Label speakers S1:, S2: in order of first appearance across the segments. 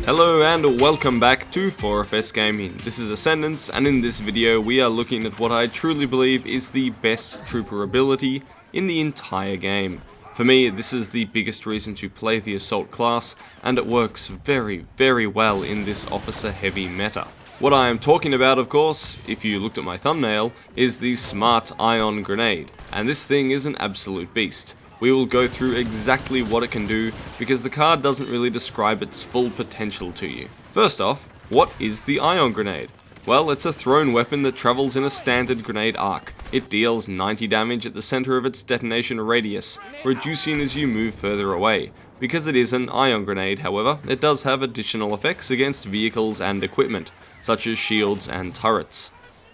S1: Hello and welcome back to 4FS Gaming. This is Ascendance, and in this video we are looking at what I truly believe is the best trooper ability in the entire game. For me, this is the biggest reason to play the Assault class, and it works very well in this officer heavy meta. What I am talking about, of course, if you looked at my thumbnail, is the Smart Ion Grenade, and this thing is an absolute beast. We will go through exactly what it can do, because the card doesn't really describe its full potential to you. First off, what is the Ion Grenade? Well, it's a thrown weapon that travels in a standard grenade arc. It deals 90 damage at the center of its detonation radius, reducing as you move further away. Because it is an ion grenade, however, it does have additional effects against vehicles and equipment, such as shields and turrets.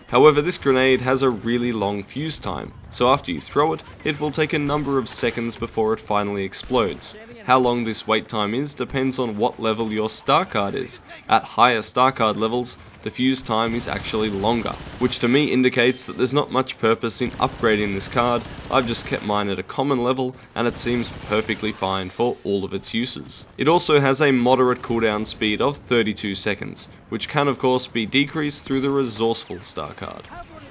S1: However, this grenade has a really long fuse time, so after you throw it, it will take a number of seconds before it finally explodes. How long this wait time is depends on what level your star card is. At higher star card levels, the fuse time is actually longer, which to me indicates that there's not much purpose in upgrading this card. I've just kept mine at a common level, and it seems perfectly fine for all of its uses. It also has a moderate cooldown speed of 32 seconds, which can of course be decreased through the resourceful star card.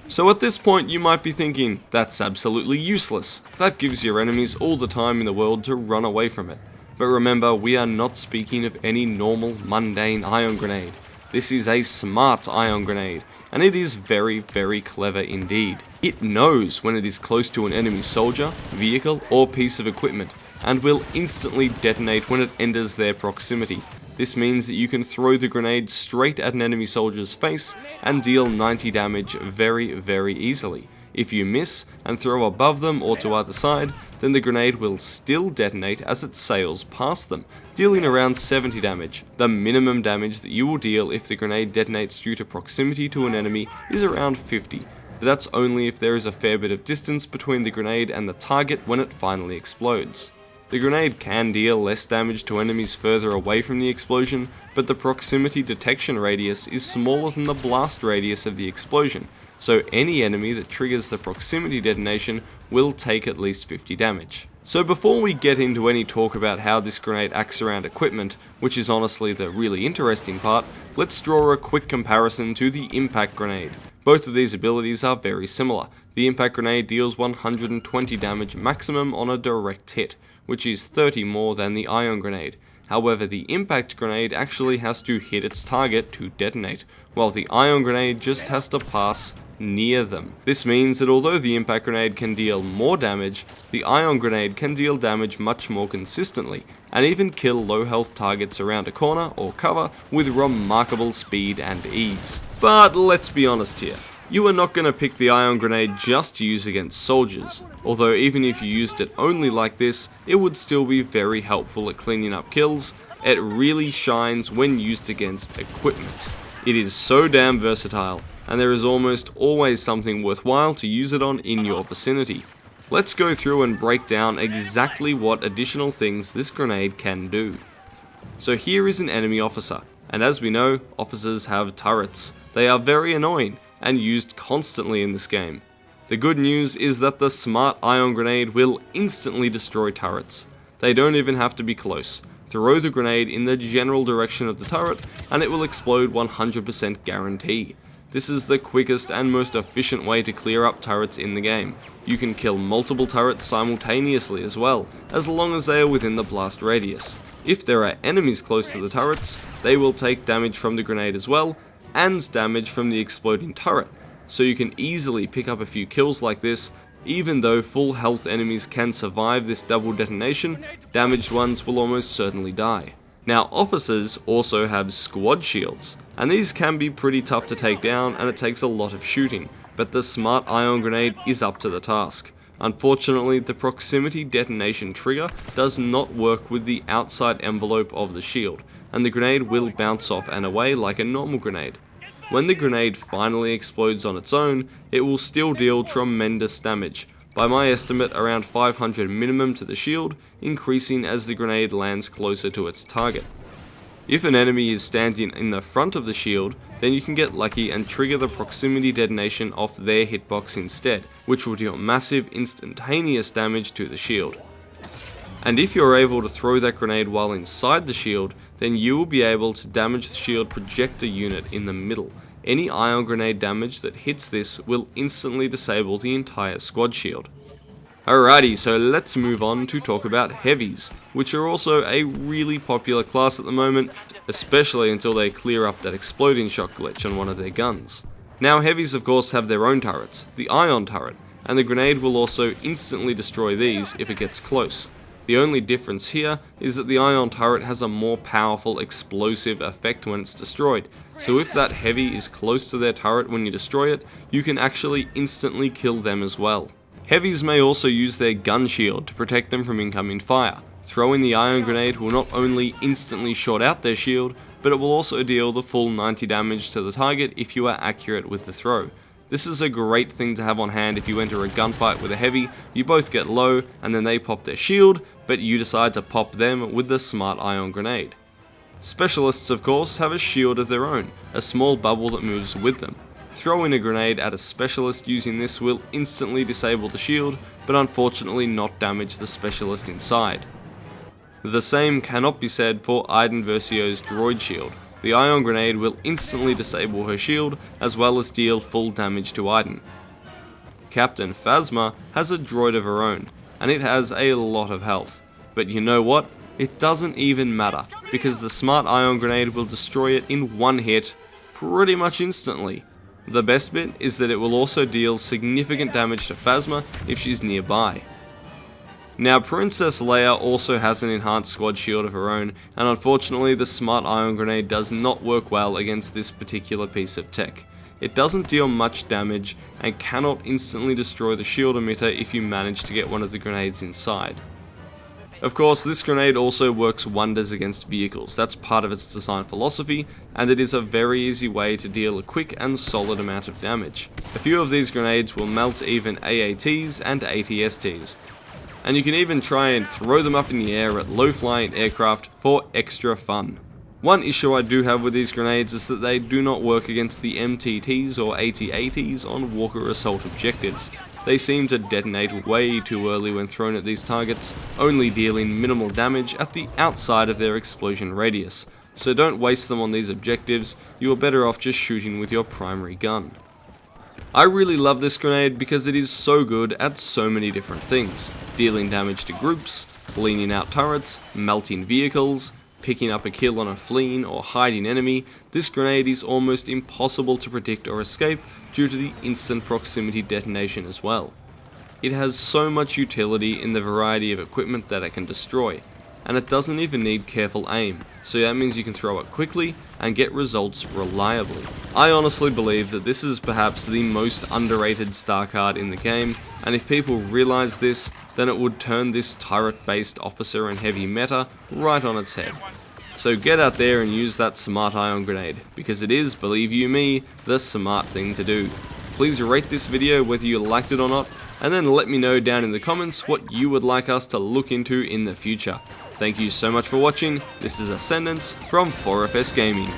S1: So at this point you might be thinking, that's absolutely useless. That gives your enemies all the time in the world to run away from it. But remember, we are not speaking of any normal, mundane ion grenade. This is a smart ion grenade, and it is very clever indeed. It knows when it is close to an enemy soldier, vehicle, or piece of equipment, and will instantly detonate when it enters their proximity. This means that you can throw the grenade straight at an enemy soldier's face and deal 90 damage very easily. If you miss and throw above them or to either side, then the grenade will still detonate as it sails past them, dealing around 70 damage. The minimum damage that you will deal if the grenade detonates due to proximity to an enemy is around 50, but that's only if there is a fair bit of distance between the grenade and the target when it finally explodes. The grenade can deal less damage to enemies further away from the explosion, but the proximity detection radius is smaller than the blast radius of the explosion, so any enemy that triggers the proximity detonation will take at least 50 damage. So before we get into any talk about how this grenade acts around equipment, which is honestly the really interesting part, let's draw a quick comparison to the impact grenade. Both of these abilities are very similar. The impact grenade deals 120 damage maximum on a direct hit, which is 30 more than the ion grenade. However, the impact grenade actually has to hit its target to detonate, while the ion grenade just has to pass near them. This means that although the impact grenade can deal more damage, the ion grenade can deal damage much more consistently, and even kill low health targets around a corner or cover with remarkable speed and ease. But let's be honest here. You are not going to pick the ion grenade just to use against soldiers, although even if you used it only like this, it would still be very helpful at cleaning up kills. It really shines when used against equipment. It is so damn versatile, and there is almost always something worthwhile to use it on in your vicinity. Let's go through and break down exactly what additional things this grenade can do. So here is an enemy officer, and as we know, officers have turrets. They are very annoying and used constantly in this game. The good news is that the Smart Ion Grenade will instantly destroy turrets. They don't even have to be close. Throw the grenade in the general direction of the turret and it will explode 100% guarantee. This is the quickest and most efficient way to clear up turrets in the game. You can kill multiple turrets simultaneously as well, as long as they are within the blast radius. If there are enemies close to the turrets, they will take damage from the grenade as well, and damage from the exploding turret, so you can easily pick up a few kills like this. Even though full health enemies can survive this double detonation, damaged ones will almost certainly die. Now, officers also have squad shields, and these can be pretty tough to take down and it takes a lot of shooting, but the Smart Ion Grenade is up to the task. Unfortunately, the proximity detonation trigger does not work with the outside envelope of the shield, and the grenade will bounce off and away like a normal grenade. When the grenade finally explodes on its own, it will still deal tremendous damage, by my estimate around 500 minimum to the shield, increasing as the grenade lands closer to its target. If an enemy is standing in the front of the shield, then you can get lucky and trigger the proximity detonation off their hitbox instead, which will deal massive instantaneous damage to the shield. And if you're able to throw that grenade while inside the shield, then you will be able to damage the shield projector unit in the middle. Any ion grenade damage that hits this will instantly disable the entire squad shield. Alrighty, so let's move on to talk about Heavies, which are also a really popular class at the moment, especially until they clear up that exploding shock glitch on one of their guns. Now Heavies of course have their own turrets, the ion turret, and the grenade will also instantly destroy these if it gets close. The only difference here is that the ion turret has a more powerful explosive effect when it's destroyed, so if that heavy is close to their turret when you destroy it, you can actually instantly kill them as well. Heavies may also use their gun shield to protect them from incoming fire. Throwing the ion grenade will not only instantly short out their shield, but it will also deal the full 90 damage to the target if you are accurate with the throw. This is a great thing to have on hand if you enter a gunfight with a heavy, you both get low and then they pop their shield, but you decide to pop them with the smart ion grenade. Specialists of course have a shield of their own, a small bubble that moves with them. Throwing a grenade at a specialist using this will instantly disable the shield, but unfortunately not damage the specialist inside. The same cannot be said for Iden Versio's droid shield. The ion grenade will instantly disable her shield, as well as deal full damage to Iden. Captain Phasma has a droid of her own, and it has a lot of health. But you know what? It doesn't even matter, because the smart ion grenade will destroy it in one hit, pretty much instantly. The best bit is that it will also deal significant damage to Phasma if she's nearby. Now Princess Leia also has an enhanced squad shield of her own, and unfortunately the smart ion grenade does not work well against this particular piece of tech. It doesn't deal much damage and cannot instantly destroy the shield emitter if you manage to get one of the grenades inside. Of course, this grenade also works wonders against vehicles. That's part of its design philosophy, and it is a very easy way to deal a quick and solid amount of damage. A few of these grenades will melt even AATs and ATSTs, and you can even try and throw them up in the air at low-flying aircraft for extra fun. One issue I do have with these grenades is that they do not work against the MTTs or AT-ATs on Walker Assault objectives. They seem to detonate way too early when thrown at these targets, only dealing minimal damage at the outside of their explosion radius. So don't waste them on these objectives, you are better off just shooting with your primary gun. I really love this grenade because it is so good at so many different things. Dealing damage to groups, leaning out turrets, melting vehicles, picking up a kill on a fleeing or hiding enemy. This grenade is almost impossible to predict or escape due to the instant proximity detonation as well. It has so much utility in the variety of equipment that it can destroy, and it doesn't even need careful aim, so that means you can throw it quickly and get results reliably. I honestly believe that this is perhaps the most underrated star card in the game, and if people realize this, then it would turn this turret-based officer and heavy meta right on its head. So get out there and use that smart ion grenade, because it is, believe you me, the smart thing to do. Please rate this video whether you liked it or not, and then let me know down in the comments what you would like us to look into in the future. Thank you so much for watching. This is Ascendance from 4FS Gaming.